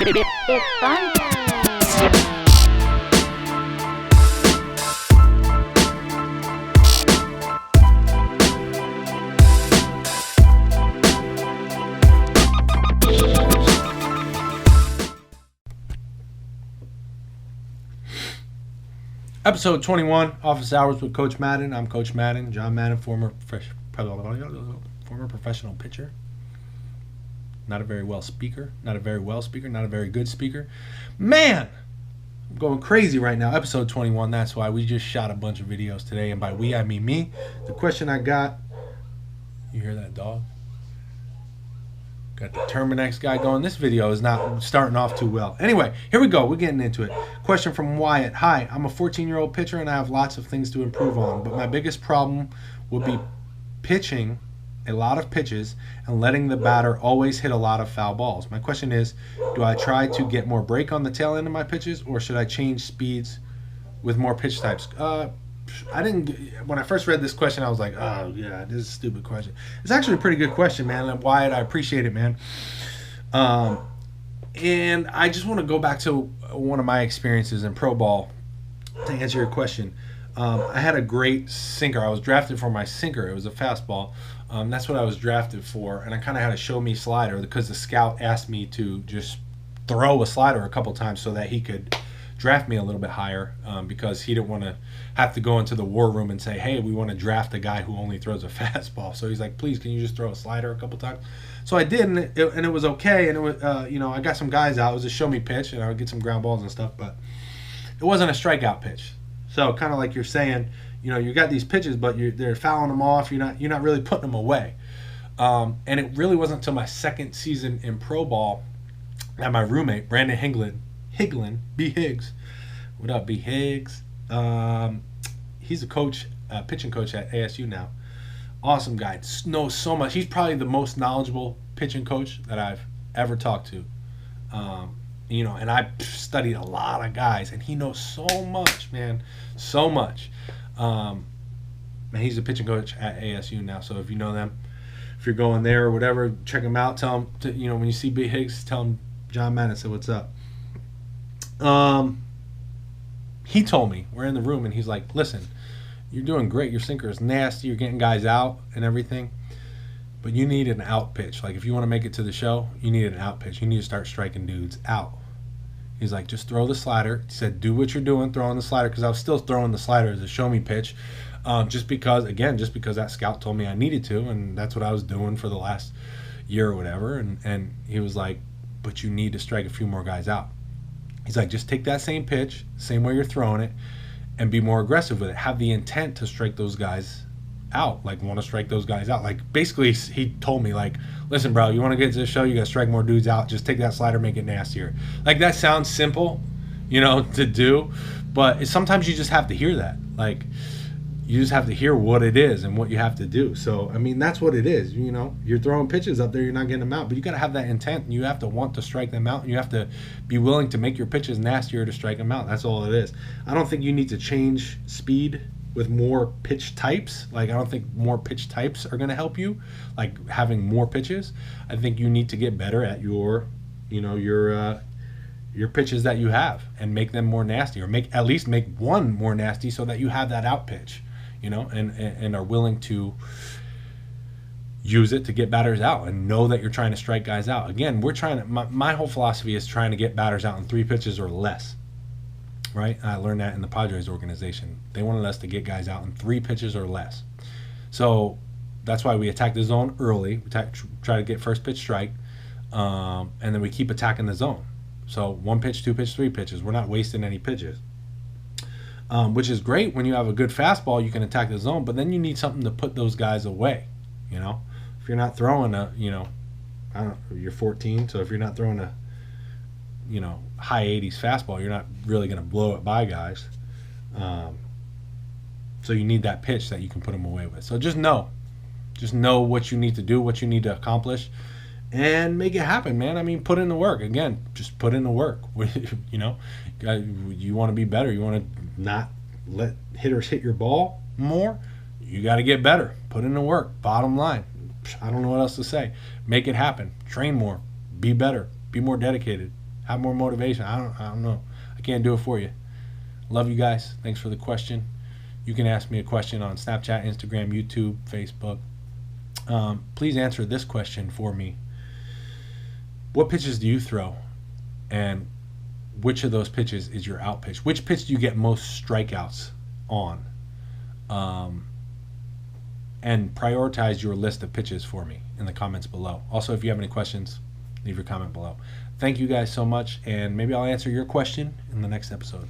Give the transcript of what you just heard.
It's fun time. Episode 21, Office Hours with Coach Madden. I'm Coach Madden, John Madden, former professional pitcher. Not a very well speaker, not a very good speaker. Man, I'm going crazy right now. Episode 21, that's why we just shot a bunch of videos today. And by we, I mean me. The question I got, you hear that dog? Got the Terminex guy going. This video is not starting off too well. Anyway, here we go. We're getting into it. Question from Wyatt. Hi, I'm a 14-year-old pitcher and I have lots of things to improve on, but my biggest problem would be pitching a lot of pitches and letting the batter always hit a lot of foul balls. My question is, do I try to get more break on the tail end of my pitches, or should I change speeds with more pitch types? When I first read this question, I was like, oh, yeah, this is a stupid question. It's actually a pretty good question, man. And Wyatt, I appreciate it, man. And I just want to go back to one of my experiences in pro ball to answer your question. I had a great sinker. I was drafted for my sinker. It was a fastball. That's what I was drafted for. And I kind of had a show me slider because the scout asked me to just throw a slider a couple times so that he could draft me a little bit higher, because he didn't want to have to go into the war room and say, hey, we want to draft a guy who only throws a fastball. So he's like, please, can you just throw a slider a couple times? So I did, and it was okay. And it was, I got some guys out. It was a show me pitch, and I would get some ground balls and stuff, but it wasn't a strikeout pitch. So kind of like you're saying, you got these pitches, but they're fouling them off. You're not really putting them away. And it really wasn't until my second season in pro ball that my roommate, Brandon Higlin, B. Higgs. What up, B. Higgs? He's a coach, pitching coach at ASU now. Awesome guy. Knows so much. He's probably the most knowledgeable pitching coach that I've ever talked to. And I studied a lot of guys, and he knows so much, man. So much. And he's a pitching coach at ASU now. So if you know them, if you're going there or whatever, check him out. Tell him, when you see B. Higgs, tell him John Madden said what's up. He told me, we're in the room, and he's like, listen, you're doing great. Your sinker is nasty. You're getting guys out and everything, but you need an out pitch. Like, if you want to make it to the show, you need an out pitch. You need to start striking dudes out. He's like, just throw the slider. He said, do what you're doing, throwing the slider, because I was still throwing the slider as a show me pitch, just because that scout told me I needed to, and that's what I was doing for the last year or whatever. And he was like, but you need to strike a few more guys out. He's like, just take that same pitch, same way you're throwing it, and be more aggressive with it. Have the intent to strike those guys out. Like, want to strike those guys out. Like, basically, he told me, like, listen, bro, you want to get to the show, you got to strike more dudes out. Just take that slider, make it nastier. Like, that sounds simple, to do, but sometimes you just have to hear that. Like, you just have to hear what it is and what you have to do. So, that's what it is. You're throwing pitches up there, you're not getting them out, but you got to have that intent, and you have to want to strike them out, and you have to be willing to make your pitches nastier to strike them out. That's all it is. I don't think you need to change speed with more pitch types. Like, I don't think more pitch types are going to help you, like having more pitches. I think you need to get better at your pitches that you have and make them more nasty, or at least make one more nasty so that you have that out pitch. And are willing to use it to get batters out and know that you're trying to strike guys out. Again, my whole philosophy is trying to get batters out in 3 pitches or less, right? I learned that in the Padres organization. They wanted us to get guys out in 3 pitches or less. So that's why we attack the zone early. We try to get first pitch strike, and then we keep attacking the zone. So 1 pitch, 2 pitch, 3 pitches. We're not wasting any pitches. Which is great. When you have a good fastball, you can attack the zone, but then you need something to put those guys away. If you're not throwing you're 14, so if you're not throwing a high 80s fastball, you're not really going to blow it by guys. So you need that pitch that you can put them away with. So just know what you need to do, what you need to accomplish, and make it happen, man. Put in the work. Again, just put in the work. You want to be better. You want to not let hitters hit your ball more. You got to get better. Put in the work. Bottom line. I don't know what else to say. Make it happen. Train more. Be better. Be more dedicated. have more motivation. I don't know. I can't do it for you. Love you guys. Thanks for the question. You can ask me a question on Snapchat, Instagram, YouTube, Facebook. Please answer this question for me. What pitches do you throw? And which of those pitches is your out pitch? Which pitch do you get most strikeouts on? And prioritize your list of pitches for me in the comments below. Also, if you have any questions, leave your comment below. Thank you guys so much, and maybe I'll answer your question in the next episode.